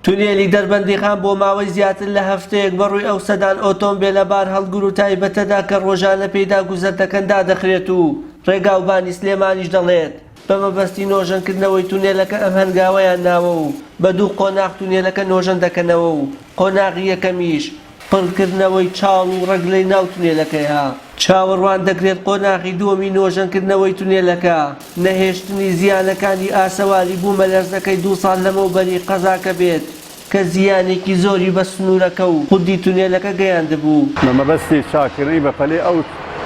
تونێلی دەربەندیخان بۆ ماوەی زیاتر لە هەفتەیەک بەڕووی ئەو سەدان ئۆتۆمبیلە بار هەڵگر و تایبەتەدا کە ڕۆژانە پێیدا گوزەر دەکەندا دەخرێت و ڕێگاوبانی سلێمانیش دەڵێت بە مەبەستی نۆژەنکردنەوەی تونێلەکە ئەم هەنگاوەیان ناوە و بە دوو قۆناغ تونێلەکە نۆژەن دەکەنەوە و قۆناغی یەکەمیش پڕکردنەوەی چاڵ و ڕەگلەی ناو تونێلەکەیە. چاوەڕوان دەکرێت قۆناغی دووەمی نۆژەنکردنەوەی تونێلەکە نەهێشتنی زیانەکانی ئاسەواری بوومە لەرزەکەی 2 ساڵ لەمەوبەری قەزاکە بێت کە زیانێکی زۆری بە سنوورەکە و خودی تونێلەکە گەیاندبوو. مەبەستی چاکردنی بەپەلەی ئەو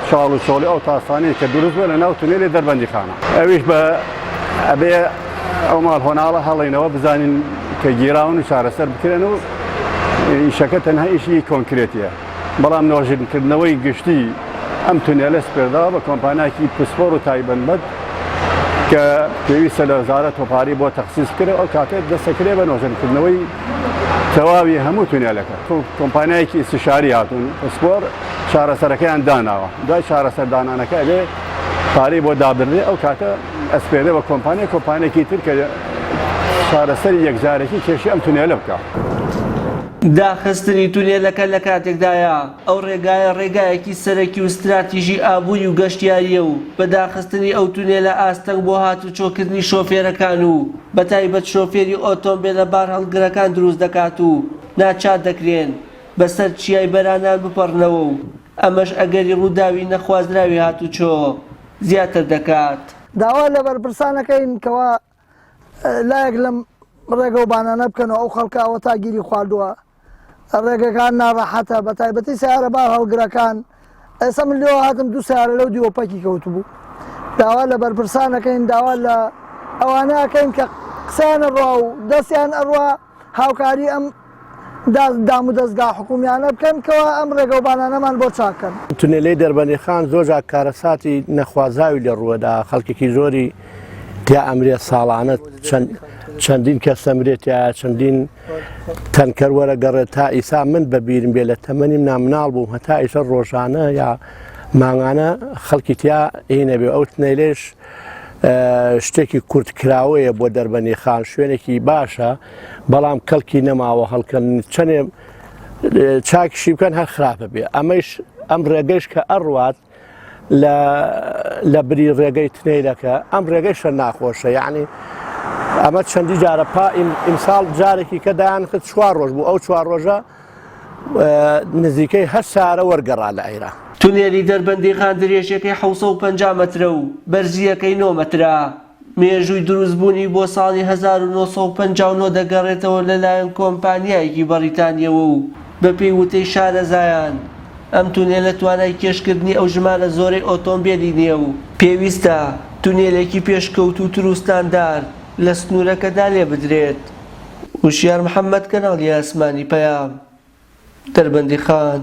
چاڵ و چۆڵی ئەو تاسانەی کە دروست بووە لە ناو تونێلی دەربەندیخانە. ئەویش بە ئەبێ ئەو ماڵ هۆناڵە هەڵێنەوە بزانین کە گیراون و چارەسەر بکرێن و ئیشەکە تەنها ئیشی کۆنکرێتیە. بەڵام نۆژنکردنەوەی گشتی ئەم تونێلە سپێرداوە بە کۆمپانیاکی پسپۆر و تایبەتمەند کە پێویستە لە وەزارەت تۆپاری بۆ تەخسیس کرێ ئەو کاتێت دەسەکرێ بە نۆژنکردنەوەی تەواوی هەموو تونێلەکە. کۆمپانیایەکی استشاری هاتوون پسپۆر چارەسەرەکەیان داناوە. دوای چارەسەر دانانەکە ئەبێ پارەی بۆ دابردێ ئەو کاتە ئەسپێرێ بە کۆمپانیایەکی تر کە چارەسەری یەکجارێکی کێشی ئەم تونێلە بکە. داخستنی تونێلەکە لە کاتێکدایە ئەو ڕێگایە ڕێگایەکی سەرەکی و استراتیژی ئابووری و گەشتیاریە و بە داخستنی ئەو تونێلە ئاستەنگ بۆ هاتوچۆکردنی شۆفێرەکان و بەتایبەت شۆفێری ئۆتۆمبیلە بار هەڵگرەکان دروست دەکات و ناچار دەکرێن بەسەر چیای بەرانان بپەڕنەوە و ئەمەش ئەگەری ڕووداوی نەخوازراوی هاتوچۆ زیاتر دەکات. داوا لە بەرپرسانەکەین کەوا لایەک لەم ڕێگە و بانانە بکەنەوە ئەو خەڵکاوە تاگیری خواردووە ڕێگەکان ناڕەحەتە بە تایبەتی سیارە بار هەڵگرەکان. ئێستا من لێوە هاتم 2 سیارە لەو دیوەپەکی کەوتبوو. داوا لە بەرپرسانەکەین داوا لە ئەوانەکەین کە قسەیانە ڕوا و دەستیان ئەڕوا هاوکاری ئەم دام و دەستگا حکومیانە بکەن کەوا ئەم ڕێگە و بانانەمان بۆ چاکەن. تونێلەی دەربەندیخان زۆر کارەساتی نەخوازاوی لە ڕووەدا خەڵکێکی زۆری تیا ئەمرێ ساڵانە چەندین کەس ئەمرێتە چەندین تەنکەر وەرەگەڕێت تا ئیسا من بەبیرم بێ لە تەمەنیم نامناڵ بووم هەتا ئیسە ڕۆژانە یا مانگانە خەڵکی تیا هینە بێ. ئەو تونێلێش شتێکی کورتکراوەیە بۆ دەربەندیخان شوێنێکی باشە بەڵام کەڵکی نەماوە هەڵکەن چەندێ چاکیشی بکەن هەر خراپە بێ. ئەمەش ئەم ڕێگەیش کە ئەڕوات لە بری ڕێگەی تونێلەکە ئەم ڕێگەیشە ناخۆشە. یعنی ئەمە چەندی جارە ئیمساڵ جارێکی کە دایانخت 4 ڕۆژ بوو ئەو 4 ڕۆژە نزیکەی 8 سارە وەرگەڕا لە ئەیرا. تونێلی دەربەندیخان درێژەکەی 750 مەترە و بەرزیەکەی 9 مەترە. مێژووی دروستبوونی بۆ ساڵی 1959 دەگەڕێتەوە لەلایەن کۆمپانیایەکی بەریتانیەوە و بە پێی وتەی شارەزایان ئەم تونێلە توانای کێشکردنی ئەو ژمارە زۆرەی ئۆتۆمبیلی نییە و پێویستە تونێلێکی پێشکەوتوتر و ستاندار لە سنوورەکەدا لێ بدرێت. وشیار محەممەد کەناڵی ئاسمانی پەیام دەربەندیخان.